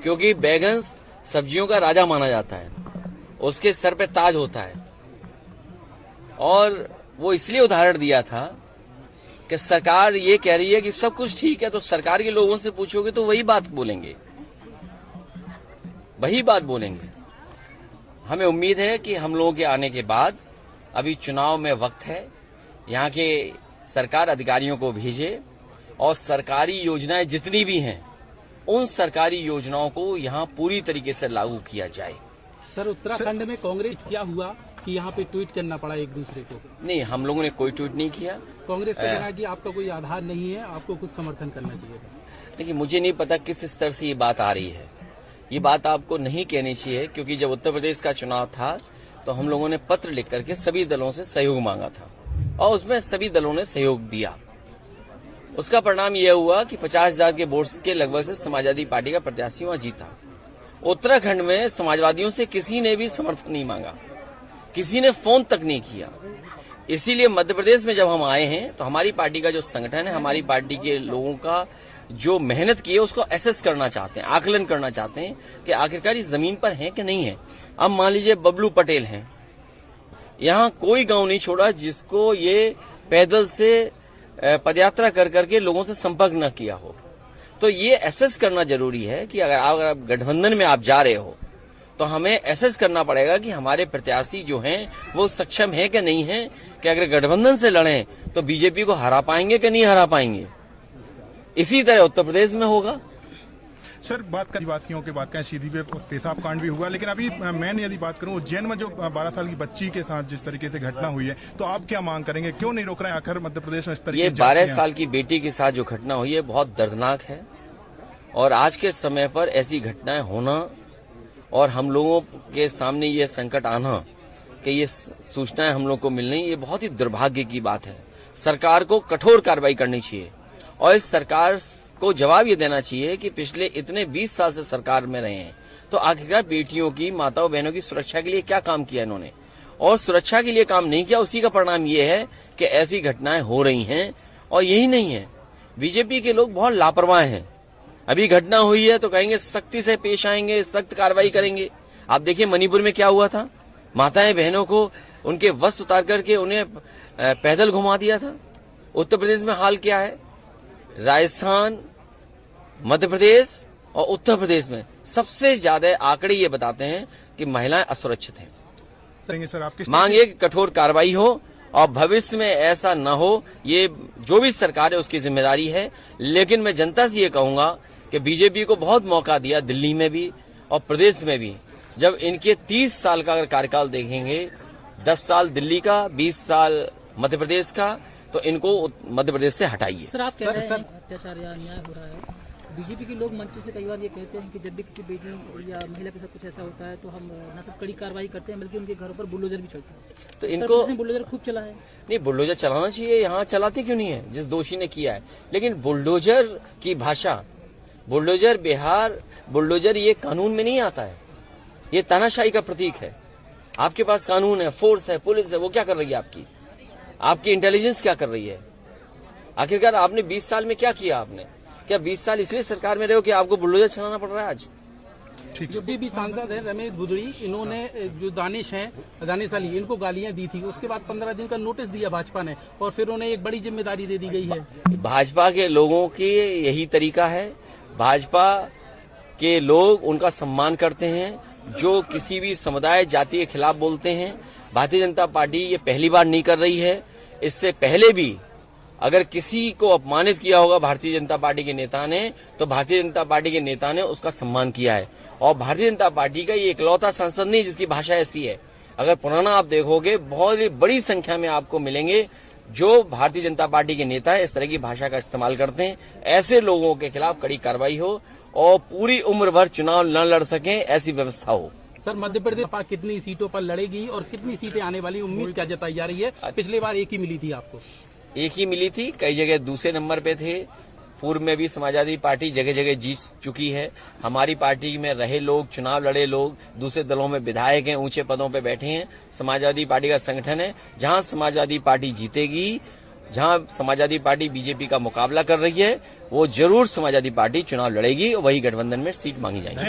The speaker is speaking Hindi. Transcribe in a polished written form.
क्योंकि बैगन सब्जियों का राजा माना जाता है, उसके सर पे ताज होता है। और वो इसलिए उदाहरण दिया था कि सरकार ये कह रही है कि सब कुछ ठीक है, तो सरकार के लोगों से पूछोगे तो वही बात बोलेंगे, वही बात बोलेंगे। हमें उम्मीद है कि हम लोगों के आने के बाद, अभी चुनाव में वक्त है, यहाँ के सरकार अधिकारियों को भेजे और सरकारी योजनाएं जितनी भी हैं उन सरकारी योजनाओं को यहाँ पूरी तरीके से लागू किया जाए। सर, उत्तराखंड में कांग्रेस क्या हुआ कि यहाँ पे ट्वीट करना पड़ा एक दूसरे को? नहीं, हम लोगों ने कोई ट्वीट नहीं किया। कांग्रेस का कहना है कि आपका कोई आधार नहीं है, आपको कुछ समर्थन करना चाहिए था। देखिए, मुझे नहीं पता किस स्तर से ये बात आ रही है। ये बात आपको नहीं कहनी चाहिए, क्योंकि जब उत्तर प्रदेश का चुनाव था तो हम लोगों ने पत्र लिख करके सभी दलों से सहयोग मांगा था और उसमें सभी दलों ने सहयोग दिया। उसका परिणाम यह हुआ कि 50,000 के वोट के लगभग से समाजवादी पार्टी का प्रत्याशी वहां जीता। उत्तराखंड में समाजवादियों से किसी ने भी समर्थन नहीं मांगा, किसी ने फोन तक नहीं किया। इसीलिए मध्य प्रदेश में जब हम आए हैं तो हमारी पार्टी का जो संगठन है, हमारी पार्टी के लोगों का जो मेहनत की है उसको एसेस करना चाहते हैं, आकलन करना चाहते हैं कि आखिरकार ये जमीन पर है कि नहीं है। अब मान लीजिए बबलू पटेल हैं, यहाँ कोई गांव नहीं छोड़ा जिसको ये पैदल से पदयात्रा कर करके लोगों से संपर्क न किया हो। तो ये एसेस करना जरूरी है कि अगर आप गठबंधन में आप जा रहे हो तो हमें एसेस करना पड़ेगा कि हमारे प्रत्याशी जो हैं वो सक्षम है कि नहीं है, कि अगर गठबंधन से लड़ें तो बीजेपी को हरा पाएंगे कि नहीं हरा पाएंगे। इसी तरह उत्तर प्रदेश में होगा। सर, बात कर आदिवासियों की बात करें, सीधी पे पेशाब कांड भी हुआ, लेकिन अभी मैं यदि बात करूं उज्जैन में जो 12 साल की बच्ची के साथ जिस तरीके से घटना हुई है, तो आप क्या मांग करेंगे? क्यों नहीं रोक रहे हैं आखिर मध्य प्रदेश में इस तरीके? ये 12 साल की बेटी के साथ जो घटना हुई है बहुत दर्दनाक है और आज के समय पर ऐसी घटनाएं होना और हम लोगों के सामने ये संकट आना कि ये सूचनाएं हम लोग को मिलनी, ये बहुत ही दुर्भाग्य की बात है। सरकार को कठोर कार्रवाई करनी चाहिए और इस सरकार को जवाब ये देना चाहिए कि पिछले इतने 20 साल से सरकार में रहे हैं तो आखिरकार बेटियों की, माताओं बहनों की सुरक्षा के लिए क्या काम किया इन्होंने, और सुरक्षा के लिए काम नहीं किया। उसी का परिणाम ये है कि ऐसी घटनाएं हो रही हैं। और यही नहीं है, बीजेपी के लोग बहुत लापरवाह हैं। अभी घटना हुई है तो कहेंगे सख्ती से पेश आएंगे, सख्त कार्रवाई करेंगे। आप देखिए मणिपुर में क्या हुआ था, माताएं बहनों को उनके वस्त्र उतार करके उन्हें पैदल घुमा दिया था। उत्तर प्रदेश में हाल क्या है? राजस्थान, मध्य प्रदेश और उत्तर प्रदेश में सबसे ज्यादा आंकड़े ये बताते हैं कि महिलाएं असुरक्षित हैं। सर, आपकी मांग ये कठोर कार्रवाई हो और भविष्य में ऐसा न हो, ये जो भी सरकार है उसकी जिम्मेदारी है। लेकिन मैं जनता से ये कहूंगा कि बीजेपी को बहुत मौका दिया दिल्ली में भी और प्रदेश में भी। जब इनके 30 साल का अगर कार्यकाल देखेंगे, 10 साल दिल्ली का, 20 साल मध्य प्रदेश का, तो इनको मध्य प्रदेश से हटाइए। सर, आप कह रहे हैं अत्याचार या अन्याय हो रहा है। बीजेपी के लोग मंच से कई बार ये कहते हैं कि जब भी किसी बेटी या महिला के साथ कुछ ऐसा होता है तो हम न सिर्फ कड़ी कार्रवाई करते हैं बल्कि उनके घरों पर बुलडोजर भी चलता है। तो इनको बुलडोजर खूब चला है। नहीं, बुलडोजर चलाना चाहिए, यहाँ चलाते क्यों नहीं है जिस दोषी ने किया है। लेकिन बुलडोजर की भाषा, बुलडोजर बिहार, बुलडोजर ये कानून में नहीं आता है, ये तानाशाही का प्रतीक है। आपके पास कानून है, फोर्स है, पुलिस है, वो क्या कर रही है? आपकी इंटेलिजेंस क्या कर रही है? आखिरकार आपने 20 साल में क्या किया? आपने क्या 20 साल इसलिए सरकार में रहे हो कि आपको बुलडोजर चलाना पड़ रहा है आज? ठीक। जो भी सांसद है रमेश बुदड़ी, इन्होंने जो दानिश अली, इनको गालियां दी थी। उसके बाद 15 दिन का नोटिस दिया भाजपा ने और फिर उन्हें एक बड़ी जिम्मेदारी दे दी गई है। भाजपा के लोगों की यही तरीका है। भाजपा के लोग उनका सम्मान करते हैं, जो किसी भी समुदाय, जाति के खिलाफ बोलते हैं। भारतीय जनता पार्टी ये पहली बार नहीं कर रही है। इससे पहले भी अगर किसी को अपमानित किया होगा भारतीय जनता पार्टी के नेता ने, तो भारतीय जनता पार्टी के नेता ने उसका सम्मान किया है। और भारतीय जनता पार्टी का ये इकलौता सांसद नहीं जिसकी भाषा ऐसी है। अगर पुराना आप देखोगे, बहुत ही बड़ी संख्या में आपको मिलेंगे जो भारतीय जनता पार्टी के नेता है, इस तरह की भाषा का इस्तेमाल करते हैं। ऐसे लोगों के खिलाफ कड़ी कार्रवाई हो और पूरी उम्र भर चुनाव न लड़ सकें, ऐसी व्यवस्था हो। सर, मध्य प्रदेश कितनी सीटों पर लड़ेगी और कितनी सीटें आने वाली, उम्मीद क्या जताई जा रही है? पिछली बार एक ही मिली थी आपको। एक ही मिली थी, कई जगह दूसरे नंबर पे थे। पूर्व में भी समाजवादी पार्टी जगह जगह जीत चुकी है। हमारी पार्टी में रहे लोग, चुनाव लड़े लोग, दूसरे दलों में विधायक हैं, ऊंचे पदों पे बैठे हैं। समाजवादी पार्टी का संगठन है, जहां समाजवादी पार्टी जीतेगी जहां समाजवादी पार्टी बीजेपी का मुकाबला कर रही है, वो जरूर समाजवादी पार्टी चुनाव लड़ेगी और वही गठबंधन में सीट मांगी जाएगी।